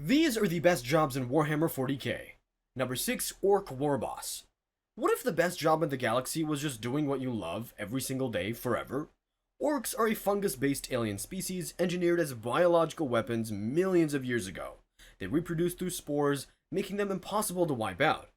These are the best jobs in Warhammer 40k. Number 6, Orc War Boss. What if the best job in the galaxy was just doing what you love every single day forever? Orcs are a fungus-based alien species engineered as biological weapons millions of years ago. They reproduce through spores, making them impossible to wipe out.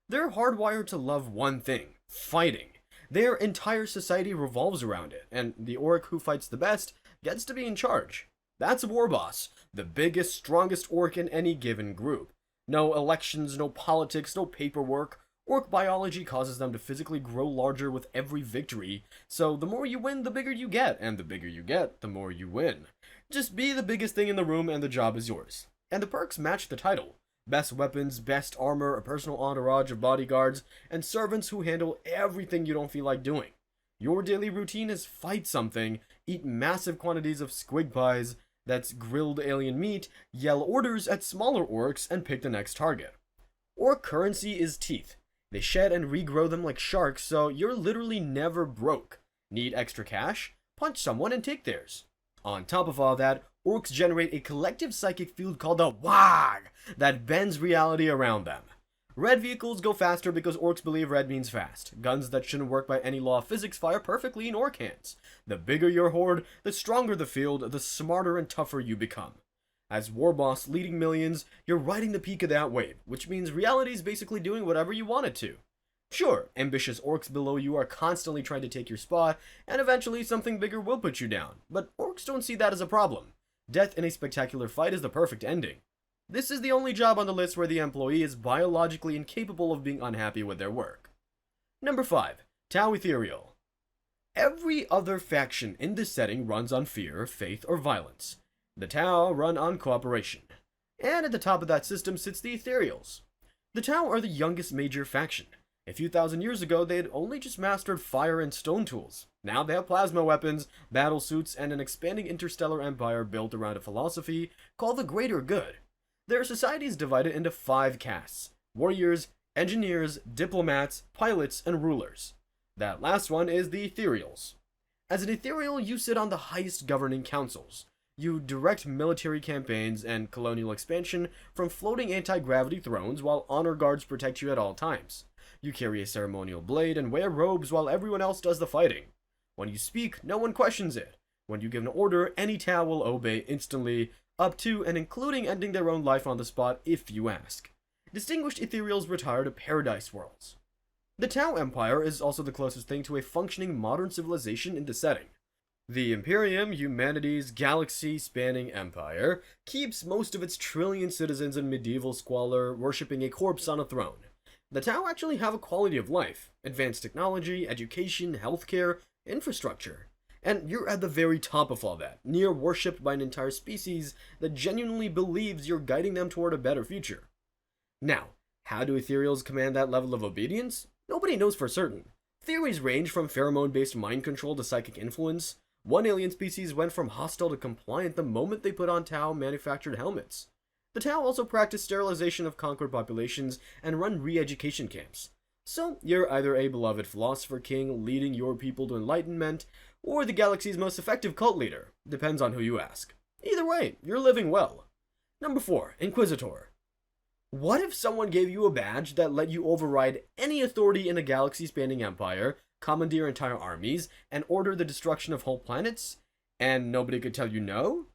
They're hardwired to love one thing: fighting. Their entire society revolves around it, and the orc who fights the best gets to be in charge. That's a war boss, the biggest, strongest orc in any given group. No elections, no politics, no paperwork. Orc biology causes them to physically grow larger with every victory, so the more you win, the bigger you get, and the bigger you get, the more you win. Just be the biggest thing in the room and the job is yours. And the perks match the title. Best weapons, best armor, a personal entourage of bodyguards, and servants who handle everything you don't feel like doing. Your daily routine is fight something, eat massive quantities of squig pies, that's grilled alien meat, yell orders at smaller orcs, and pick the next target. Orc currency is teeth. They shed and regrow them like sharks, so you're literally never broke. Need extra cash? Punch someone and take theirs. On top of all that, orcs generate a collective psychic field called the WAG that bends reality around them. Red vehicles go faster because orcs believe red means fast. Guns that shouldn't work by any law of physics fire perfectly in orc hands. The bigger your horde, the stronger the field, the smarter and tougher you become. As war boss leading millions, you're riding the peak of that wave, which means reality's basically doing whatever you want it to. Sure, ambitious orcs below you are constantly trying to take your spot, and eventually something bigger will put you down, but orcs don't see that as a problem. Death in a spectacular fight is the perfect ending. This is the only job on the list where the employee is biologically incapable of being unhappy with their work. Number 5. Tao Ethereal. Every other faction in this setting runs on fear, faith, or violence. The Tao run on cooperation. And at the top of that system sits the Ethereals. The Tao are the youngest major faction. A few thousand years ago, they had only just mastered fire and stone tools. Now they have plasma weapons, battle suits, and an expanding interstellar empire built around a philosophy called the Greater Good. Their society is divided into 5 castes: warriors, engineers, diplomats, pilots, and rulers. That last one is the Ethereals. As an Ethereal, you sit on the highest governing councils. You direct military campaigns and colonial expansion from floating anti-gravity thrones while honor guards protect you at all times. You carry a ceremonial blade and wear robes while everyone else does the fighting. When you speak, no one questions it. When you give an order, any Tao will obey instantly, up to and including ending their own life on the spot if you ask. Distinguished Ethereals retire to Paradise Worlds. The Tao Empire is also the closest thing to a functioning modern civilization in the setting. The Imperium, humanity's galaxy-spanning empire, keeps most of its trillion citizens in medieval squalor, worshipping a corpse on a throne. The Tao actually have a quality of life, advanced technology, education, healthcare, infrastructure. And you're at the very top of all that, near worshipped by an entire species that genuinely believes you're guiding them toward a better future. Now, how do Ethereals command that level of obedience? Nobody knows for certain. Theories range from pheromone-based mind control to psychic influence. One alien species went from hostile to compliant the moment they put on Tao-manufactured helmets. The Tao also practice sterilization of conquered populations and run re-education camps. So, you're either a beloved philosopher king leading your people to enlightenment, or the galaxy's most effective cult leader. Depends on who you ask. Either way, you're living well. Number 4. Inquisitor. What if someone gave you a badge that let you override any authority in a galaxy-spanning empire, commandeer entire armies, and order the destruction of whole planets? And nobody could tell you no?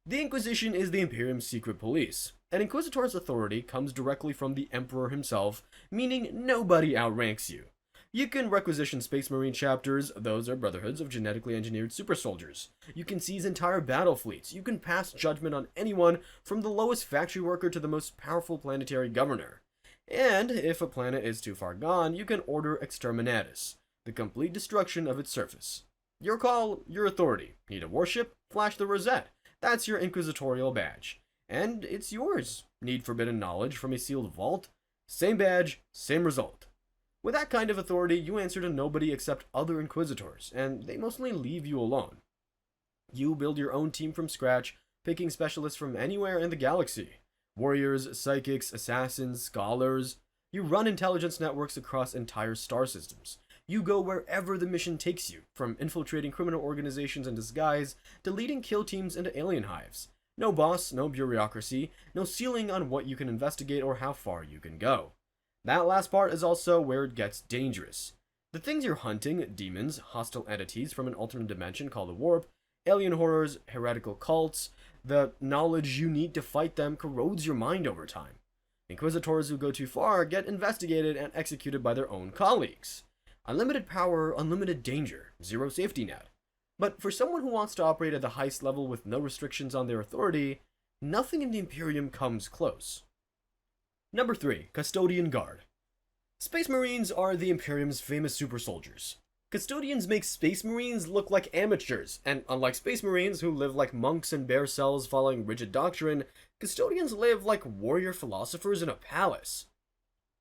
The Inquisition is the Imperium's secret police. An Inquisitor's authority comes directly from the Emperor himself, meaning nobody outranks you. You can requisition Space Marine chapters, those are brotherhoods of genetically engineered super soldiers. You can seize entire battle fleets. You can pass judgment on anyone from the lowest factory worker to the most powerful planetary governor. And if a planet is too far gone, you can order exterminatus, the complete destruction of its surface. Your call, your authority. Need a warship? Flash the rosette. That's your inquisitorial badge. And it's yours. Need forbidden knowledge from a sealed vault? Same badge, same result. With that kind of authority, you answer to nobody except other Inquisitors, and they mostly leave you alone. You build your own team from scratch, picking specialists from anywhere in the galaxy. Warriors, psychics, assassins, scholars. You run intelligence networks across entire star systems. You go wherever the mission takes you, from infiltrating criminal organizations in disguise to leading kill teams into alien hives. No boss, no bureaucracy, no ceiling on what you can investigate or how far you can go. That last part is also where it gets dangerous. The things you're hunting, demons, hostile entities from an alternate dimension called the warp, alien horrors, heretical cults, the knowledge you need to fight them corrodes your mind over time. Inquisitors who go too far get investigated and executed by their own colleagues. Unlimited power, unlimited danger, zero safety net. But for someone who wants to operate at the highest level with no restrictions on their authority, nothing in the Imperium comes close. Number 3. Custodian Guard. Space Marines are the Imperium's famous super soldiers. Custodians make Space Marines look like amateurs, and unlike Space Marines who live like monks in bare cells following rigid doctrine, Custodians live like warrior philosophers in a palace.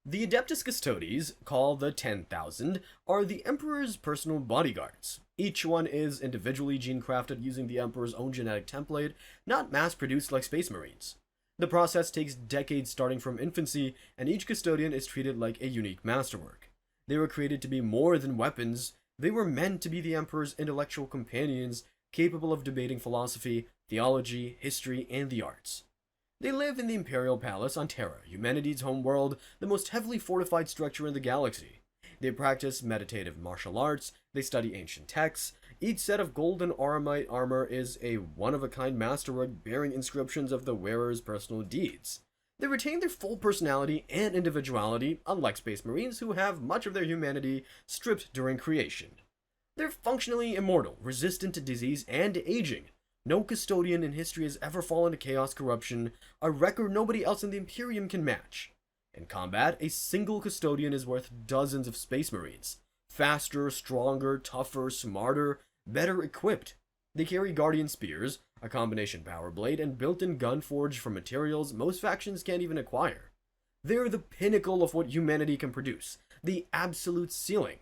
The Adeptus Custodes, called the 10,000, are the Emperor's personal bodyguards. Each one is individually gene-crafted using the Emperor's own genetic template, not mass-produced like Space Marines. The process takes decades starting from infancy, and each Custodian is treated like a unique masterwork. They were created to be more than weapons. They were meant to be the Emperor's intellectual companions, capable of debating philosophy, theology, history, and the arts. They live in the Imperial Palace on Terra, humanity's homeworld, the most heavily fortified structure in the galaxy. They practice meditative martial arts, they study ancient texts. Each set of golden aramite armor is a one-of-a-kind masterwork bearing inscriptions of the wearer's personal deeds. They retain their full personality and individuality, unlike Space Marines who have much of their humanity stripped during creation. They're functionally immortal, resistant to disease and to aging. No Custodian in history has ever fallen to chaos corruption, a record nobody else in the Imperium can match. In combat, a single Custodian is worth dozens of Space Marines. Faster, stronger, tougher, smarter, better equipped. They carry Guardian Spears, a combination power blade, and built-in gun forged from materials most factions can't even acquire. They're the pinnacle of what humanity can produce, the absolute ceiling.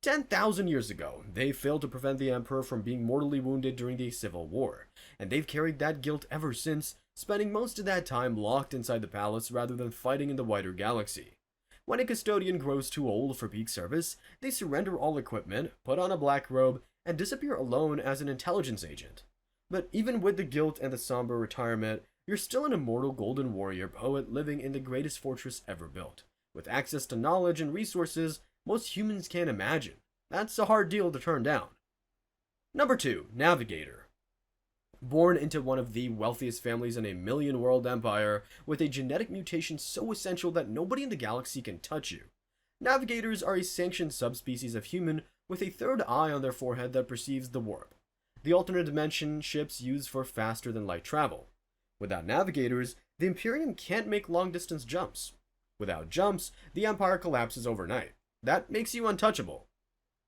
10,000 years ago, they failed to prevent the Emperor from being mortally wounded during the Civil War, and they've carried that guilt ever since, spending most of that time locked inside the palace rather than fighting in the wider galaxy. When a Custodian grows too old for peak service, they surrender all equipment, put on a black robe, and disappear alone as an intelligence agent. But even with the guilt and the somber retirement, you're still an immortal golden warrior poet living in the greatest fortress ever built, with access to knowledge and resources most humans can't imagine. That's a hard deal to turn down. Number 2. Navigator. Born into one of the wealthiest families in a million-world empire, with a genetic mutation so essential that nobody in the galaxy can touch you, Navigators are a sanctioned subspecies of human with a third eye on their forehead that perceives the warp, the alternate dimension ships used for faster-than-light travel. Without Navigators, the Imperium can't make long-distance jumps. Without jumps, the Empire collapses overnight. That makes you untouchable.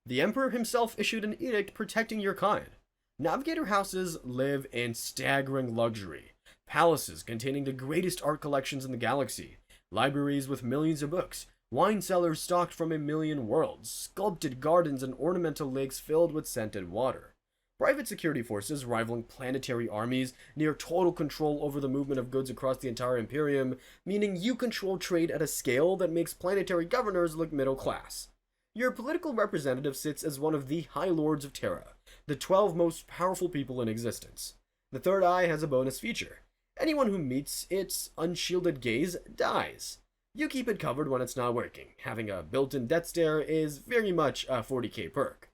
The Emperor himself issued an edict protecting your kind. Navigator houses live in staggering luxury. Palaces containing the greatest art collections in the galaxy. Libraries with millions of books. Wine cellars stocked from a million worlds. Sculpted gardens and ornamental lakes filled with scented water. Private security forces rivaling planetary armies, near total control over the movement of goods across the entire Imperium, meaning you control trade at a scale that makes planetary governors look middle class. Your political representative sits as one of the High Lords of Terra, the 12 most powerful people in existence. The third eye has a bonus feature. Anyone who meets its unshielded gaze dies. You keep it covered when it's not working. Having a built-in death stare is very much a 40k perk.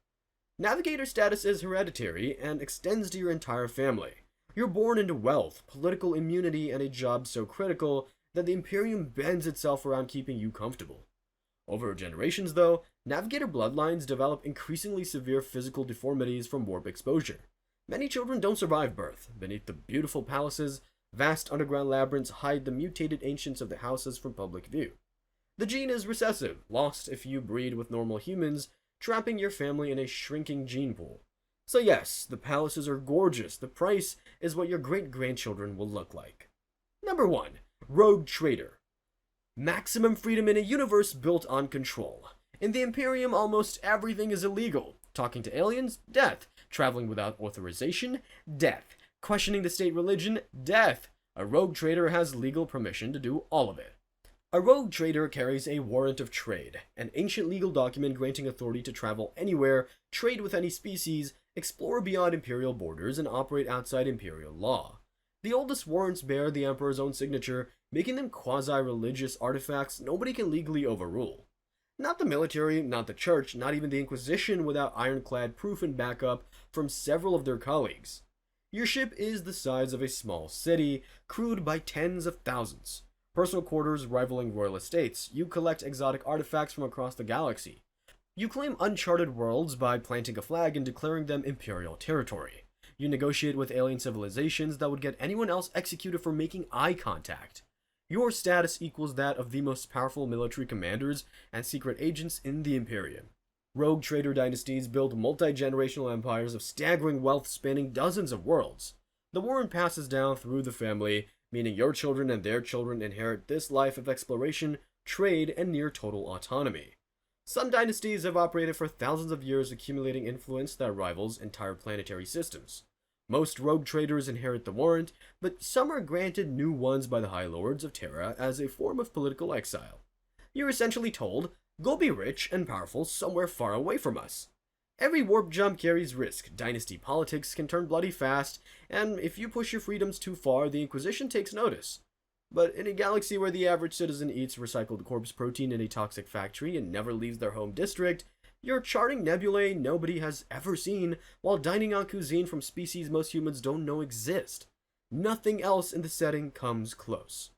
Navigator status is hereditary and extends to your entire family. You're born into wealth, political immunity, and a job so critical that the Imperium bends itself around keeping you comfortable. Over generations, though, Navigator bloodlines develop increasingly severe physical deformities from warp exposure. Many children don't survive birth. Beneath the beautiful palaces, vast underground labyrinths hide the mutated ancients of the houses from public view. The gene is recessive, lost if you breed with normal humans, trapping your family in a shrinking gene pool. So yes, the palaces are gorgeous. The price is what your great-grandchildren will look like. Number 1. Rogue Trader. Maximum freedom in a universe built on control. In the Imperium, almost everything is illegal. Talking to aliens? Death. Traveling without authorization? Death. Questioning the state religion? Death. A rogue trader has legal permission to do all of it. A rogue trader carries a warrant of trade, an ancient legal document granting authority to travel anywhere, trade with any species, explore beyond imperial borders, and operate outside imperial law. The oldest warrants bear the Emperor's own signature, making them quasi-religious artifacts nobody can legally overrule. Not the military, not the church, not even the Inquisition without ironclad proof and backup from several of their colleagues. Your ship is the size of a small city, crewed by tens of thousands. Personal quarters rivaling royal estates. You collect exotic artifacts from across the galaxy. You claim uncharted worlds by planting a flag and declaring them imperial territory. You negotiate with alien civilizations that would get anyone else executed for making eye contact. Your status equals that of the most powerful military commanders and secret agents in the Imperium. Rogue trader dynasties build multi-generational empires of staggering wealth spanning dozens of worlds. The warrant passes down through the family, meaning your children and their children inherit this life of exploration, trade, and near total autonomy. Some dynasties have operated for thousands of years, accumulating influence that rivals entire planetary systems. Most rogue traders inherit the warrant, but some are granted new ones by the High Lords of Terra as a form of political exile. You're essentially told, go be rich and powerful somewhere far away from us. Every warp jump carries risk, dynasty politics can turn bloody fast, and if you push your freedoms too far, the Inquisition takes notice. But in a galaxy where the average citizen eats recycled corpse protein in a toxic factory and never leaves their home district, you're charting nebulae nobody has ever seen while dining on cuisine from species most humans don't know exist. Nothing else in the setting comes close.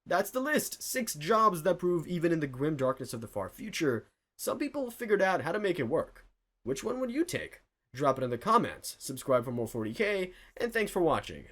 That's the list. 6 jobs that prove even in the grim darkness of the far future, some people figured out how to make it work. Which one would you take? Drop it in the comments, subscribe for more 40k, and thanks for watching.